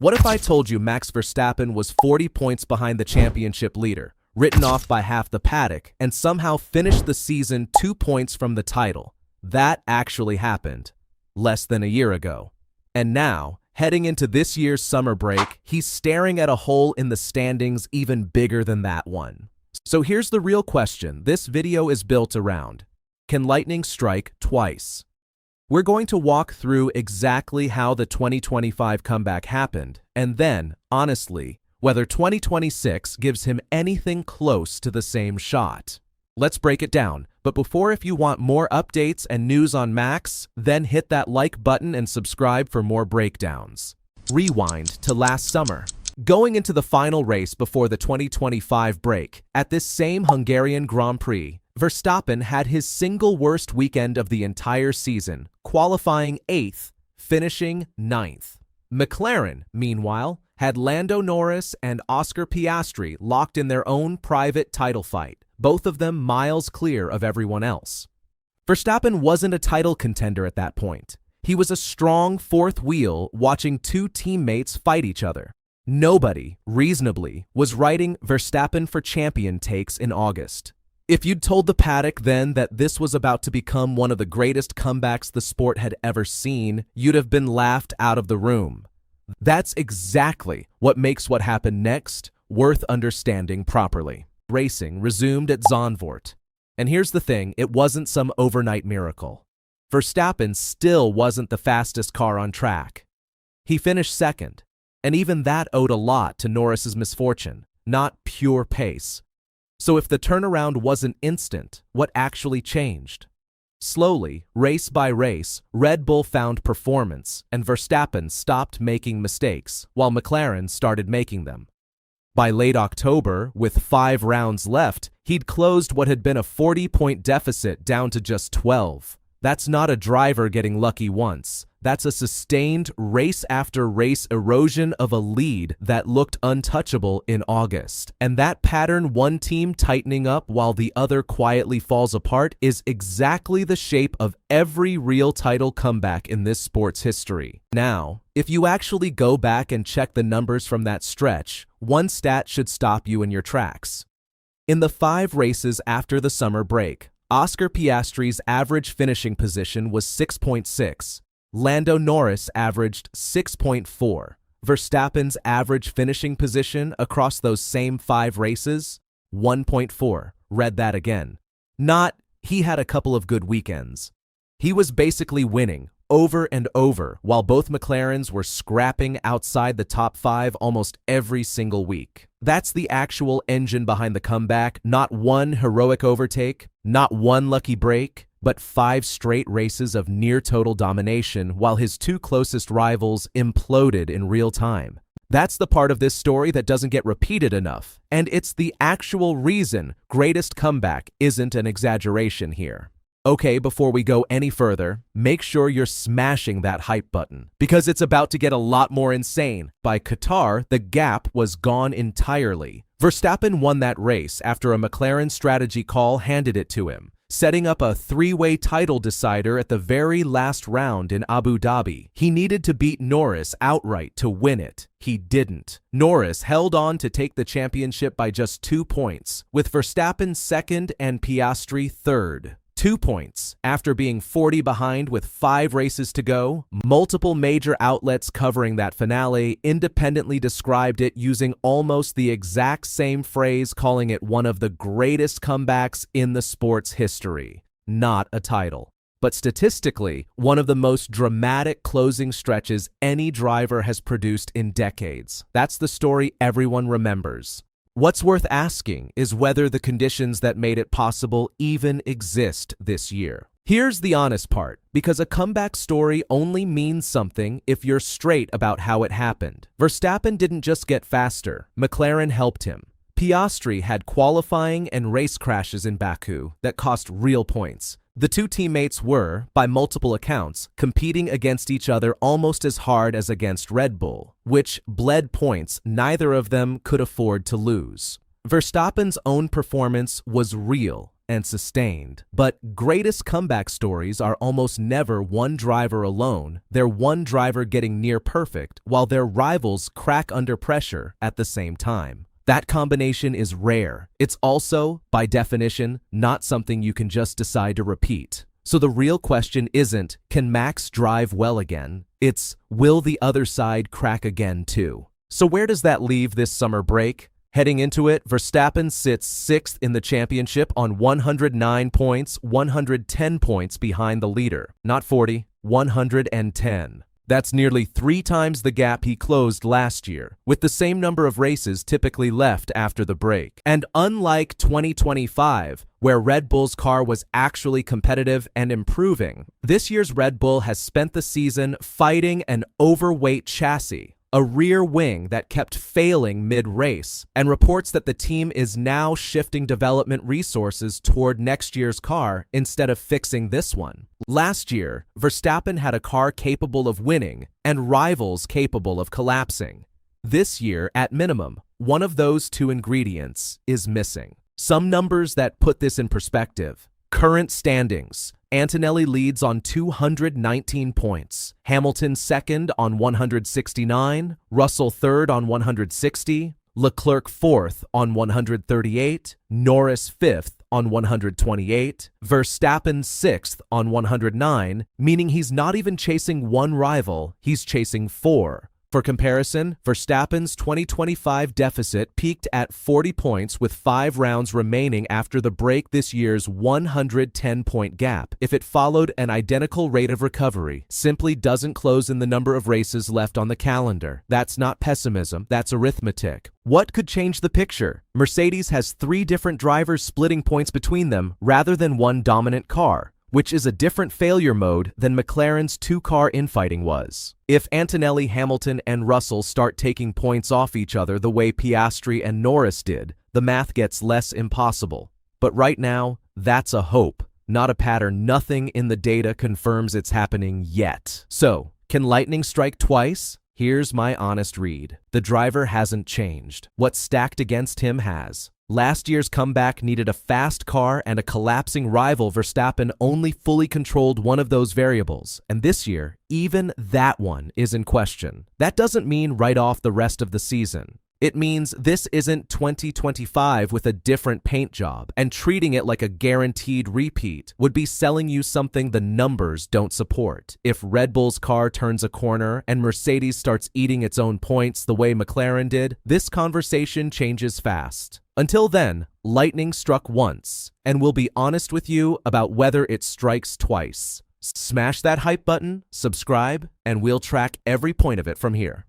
What if I told you Max Verstappen was 40 points behind the championship leader, written off by half the paddock, and somehow finished the season 2 points from the title? That actually happened less than a year ago. And now, heading into this year's summer break, he's staring at a hole in the standings even bigger than that one. So here's the real question this video is built around. Can lightning strike twice? We're going to walk through exactly how the 2025 comeback happened, and then, honestly, whether 2026 gives him anything close to the same shot. Let's break it down, but before, if you want more updates and news on Max, then hit that like button and subscribe for more breakdowns. Rewind to last summer. Going into the final race before the 2025 break, at this same Hungarian Grand Prix, Verstappen had his single worst weekend of the entire season, qualifying 8th, finishing 9th. McLaren, meanwhile, had Lando Norris and Oscar Piastri locked in their own private title fight, both of them miles clear of everyone else. Verstappen wasn't a title contender at that point. He was a strong fourth wheel watching two teammates fight each other. Nobody, reasonably, was writing Verstappen for champion takes in August. If you'd told the paddock then that this was about to become one of the greatest comebacks the sport had ever seen, you'd have been laughed out of the room. That's exactly what makes what happened next worth understanding properly. Racing resumed at Zandvoort. And here's the thing, it wasn't some overnight miracle. Verstappen still wasn't the fastest car on track. He finished second, and even that owed a lot to Norris's misfortune, not pure pace. So if the turnaround wasn't instant, what actually changed? Slowly, race by race, Red Bull found performance, and Verstappen stopped making mistakes, while McLaren started making them. By late October, with 5 rounds left, he'd closed what had been a 40-point deficit down to just 12. That's not a driver getting lucky once. That's a sustained race-after-race erosion of a lead that looked untouchable in August. And that pattern, one team tightening up while the other quietly falls apart, is exactly the shape of every real title comeback in this sport's history. Now, if you actually go back and check the numbers from that stretch, one stat should stop you in your tracks. In the 5 races after the summer break, Oscar Piastri's average finishing position was 6.6. Lando Norris averaged 6.4. Verstappen's average finishing position across those same 5 races, 1.4. Read that again. Not, he had a couple of good weekends. He was basically winning over and over while both McLarens were scrapping outside the top 5 almost every single week. That's the actual engine behind the comeback, not one heroic overtake, not one lucky break, but 5 straight races of near-total domination while his 2 closest rivals imploded in real time. That's the part of this story that doesn't get repeated enough, and it's the actual reason greatest comeback isn't an exaggeration here. Okay, before we go any further, make sure you're smashing that hype button, because it's about to get a lot more insane. By Qatar, the gap was gone entirely. Verstappen won that race after a McLaren strategy call handed it to him, setting up a 3-way title decider at the very last round in Abu Dhabi. He needed to beat Norris outright to win it. He didn't. Norris held on to take the championship by just 2 points, with Verstappen second and Piastri third. 2 points. After being 40 behind with 5 races to go, multiple major outlets covering that finale independently described it using almost the exact same phrase, calling it one of the greatest comebacks in the sport's history. Not a title, but statistically, one of the most dramatic closing stretches any driver has produced in decades. That's the story everyone remembers. What's worth asking is whether the conditions that made it possible even exist this year. Here's the honest part, because a comeback story only means something if you're straight about how it happened. Verstappen didn't just get faster, McLaren helped him. Piastri had qualifying and race crashes in Baku that cost real points. The 2 teammates were, by multiple accounts, competing against each other almost as hard as against Red Bull, which bled points neither of them could afford to lose. Verstappen's own performance was real, and sustained. But greatest comeback stories are almost never one driver alone. They're one driver getting near perfect while their rivals crack under pressure at the same time. That combination is rare. It's also, by definition, not something you can just decide to repeat. So the real question isn't, can Max drive well again? It's, will the other side crack again too? So where does that leave this summer break? Heading into it, Verstappen sits 6th in the championship on 109 points, 110 points behind the leader. Not 40, 110. That's nearly 3 times the gap he closed last year, with the same number of races typically left after the break. And unlike 2025, where Red Bull's car was actually competitive and improving, this year's Red Bull has spent the season fighting an overweight chassis, a rear wing that kept failing mid-race, and reports that the team is now shifting development resources toward next year's car instead of fixing this one. Last year, Verstappen had a car capable of winning and rivals capable of collapsing. This year, at minimum, one of those 2 ingredients is missing. Some numbers that put this in perspective. Current standings. Antonelli leads on 219 points, Hamilton second on 169, Russell third on 160, Leclerc fourth on 138, Norris fifth on 128, Verstappen sixth on 109, meaning he's not even chasing one rival, he's chasing 4. For comparison, Verstappen's 2025 deficit peaked at 40 points with 5 rounds remaining after the break this year's 110-point gap. If it followed an identical rate of recovery, simply doesn't close in the number of races left on the calendar. That's not pessimism, that's arithmetic. What could change the picture? Mercedes has 3 different drivers splitting points between them rather than one dominant car, which is a different failure mode than McLaren's 2-car infighting was. If Antonelli, Hamilton, and Russell start taking points off each other the way Piastri and Norris did, the math gets less impossible. But right now, that's a hope, not a pattern. Nothing in the data confirms it's happening yet. So, can lightning strike twice? Here's my honest read. The driver hasn't changed. What's stacked against him has. Last year's comeback needed a fast car and a collapsing rival. Verstappen only fully controlled one of those variables, and this year, even that one is in question. That doesn't mean write off the rest of the season. It means this isn't 2025 with a different paint job, and treating it like a guaranteed repeat would be selling you something the numbers don't support. If Red Bull's car turns a corner and Mercedes starts eating its own points the way McLaren did, this conversation changes fast. Until then, lightning struck once, and we'll be honest with you about whether it strikes twice. Smash that hype button, subscribe, and we'll track every point of it from here.